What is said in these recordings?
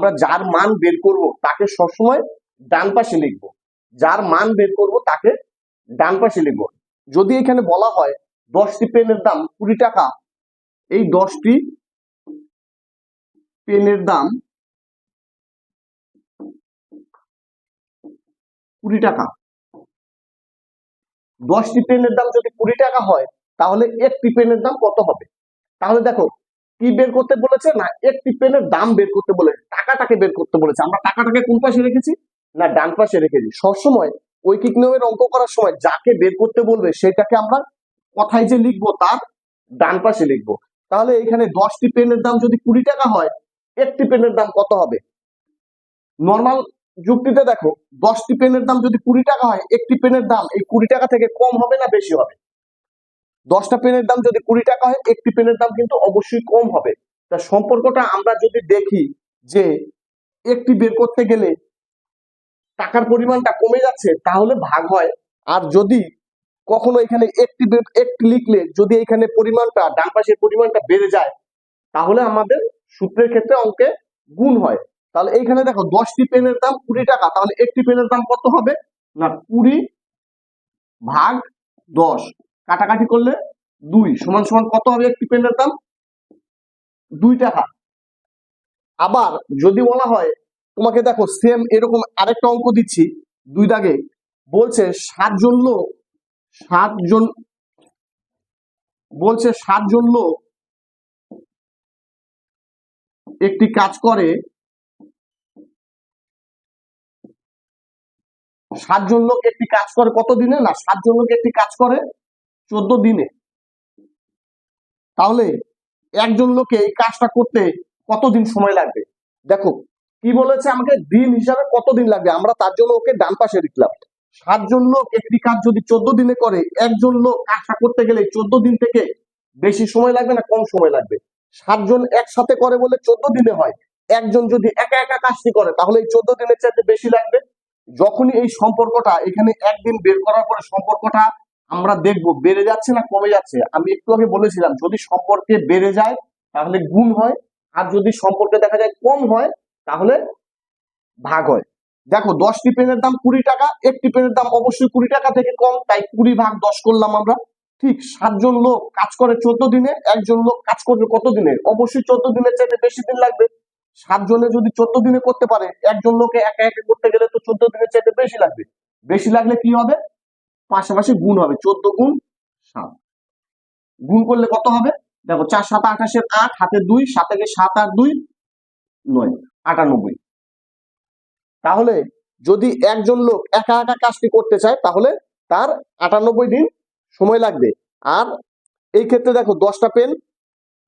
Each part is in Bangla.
আমরা যার মান বের করব তাকে সবসময় ডান পাশে লিখবো। যার মান বের করব তাকে ডান পাশে লিখবো। যদি এখানে বলা হয় 10টি পেনের দাম 20 টাকা, এই 10টি পেনের দাম 20 টাকা, 10টি পেনের দাম যদি 20 টাকা হয় তাহলে একটি পেনের দাম কত হবে? তাহলে দেখো কি বের করতে বলেছে না, একটি পেনের দাম বের করতে বলেছে, টাকাটাকে বের করতে বলেছে। আমরা টাকাটাকে কোন পাশে রেখেছি না ডান পাশে রেখেছি। সবসময় ঐকিক নিয়মের অঙ্ক করার সময় যাকে বের করতে বলবে সেটাকে আমরা কথায় যে লিখবো তার ডান পাশে লিখবো। তাহলে এখানে 10টি পেনের দাম যদি 20 টাকা হয়, একটি পেনের দাম কত হবে? নর্মাল যুক্তিতে দেখো 10টি পেনের দাম যদি 20 টাকা হয়, একটি পেনের দাম এই 20 টাকা থেকে কম হবে না বেশি হবে? 10টা পেনের দাম যদি 20 টাকা হয়, একটি পেনের দাম কিন্তু অবশ্যই কম হবে। তা সম্পর্কটা আমরা যদি দেখি যে একটি বের করতে গেলে টাকার পরিমাণটা কমে যাচ্ছে তাহলে ভাগ হয়। আর যদি কখনো এখানে একটি লিখলে যদি এখানে পরিমাণটা ডান পাশের পরিমাণটা বেড়ে যায় তাহলে আমাদের সূত্রের ক্ষেত্রে অঙ্কে গুণ হয়। তাহলে এইখানে দেখো 10টি পেনের দাম 20 টাকা, তাহলে একটি পেনের দাম কত হবে না 20 ভাগ 10, কাটাকাটি করলে 2 সমান সমান কত হবে? একটি পেনের দাম 2 টাকা। আবার যদি বলা হয় তোমাকে দেখো সেম এরকম আরেকটা অঙ্ক দিচ্ছি 2 দাগে, বলছে 7 জন লোক 7 জন লোক একটি কাজ করে, 7 জন লোক একটি কাজ করে কত দিনে না 7 জন লোক একটি কাজ করে 14 দিনে। তাহলে একজন লোকে এই কাজটা করতে কতদিন সময় লাগবে? দেখো কি বলেছে আমাকে দিন হিসাবে কতদিন লাগবে, আমরা তার জন্য ওকে ডান পাশে লিখলাম। 7 জন লোক একটি কাজ যদি 14 দিনে করে, একজন লোক কাজটা করতে গেলে 14 দিন থেকে বেশি সময় লাগবে না কম সময় লাগবে? 7 জন একসাথে করে বলে 14 দিনে হয়, একজন যদি একা একা কাজটি করে তাহলে এই 14 দিনের চাইতে বেশি লাগবে। যখনই এই সম্পর্কটা এখানে একদিন বের করার পরে সম্পর্কটা আমরা দেখবো বেড়ে যাচ্ছে না কমে যাচ্ছে। আমি একটু আগে বলেছিলাম যদি সম্পর্কে বেড়ে যায় তাহলে গুণ হয়, আর যদি সম্পর্কে দেখা যায় কম হয় তাহলে ভাগ হয়। দেখো 10টি পেনের দাম 20 টাকা, একটি পেনের দাম অবশ্যই 20 টাকা থেকে কম, তাই 20 ভাগ 10 করলাম আমরা। ঠিক 7 জন লোক কাজ করে 14 দিনে, একজন লোক কাজ করবে কত দিনে? অবশ্যই 14 দিনের চাইতে বেশি দিন লাগবে। 7 জনে যদি 14 দিনে করতে পারে, একজন লোকে একা একা করতে গেলে তো 14 দিনের চাইতে বেশি লাগবে। বেশি লাগলে কি হবে? পাশাপাশি গুণ হবে, 14 গুণ 7। গুণ করলে কত হবে? দেখো 4 7 28 8, হাতে 2, 7 থেকে 7 আর 2 9, 98। তাহলে যদি একজন লোক একা একা কাজটি করতে চায় তাহলে তার 98 দিন সময় লাগবে। আর এই ক্ষেত্রে দেখো 10টা পেন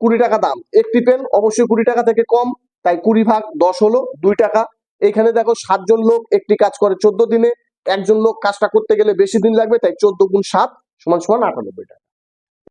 20 টাকা দাম, একটি পেন অবশ্যই 20 টাকা থেকে কম, তাই 20 ভাগ 10 হলো 2 টাকা। এখানে দেখো 7 জন লোক একটি কাজ করে 14 দিনে, একজন লোক কাজটা করতে গেলে বেশি দিন লাগবে, তাই 14 গুণ 7 সমান সমান 98 টাকা।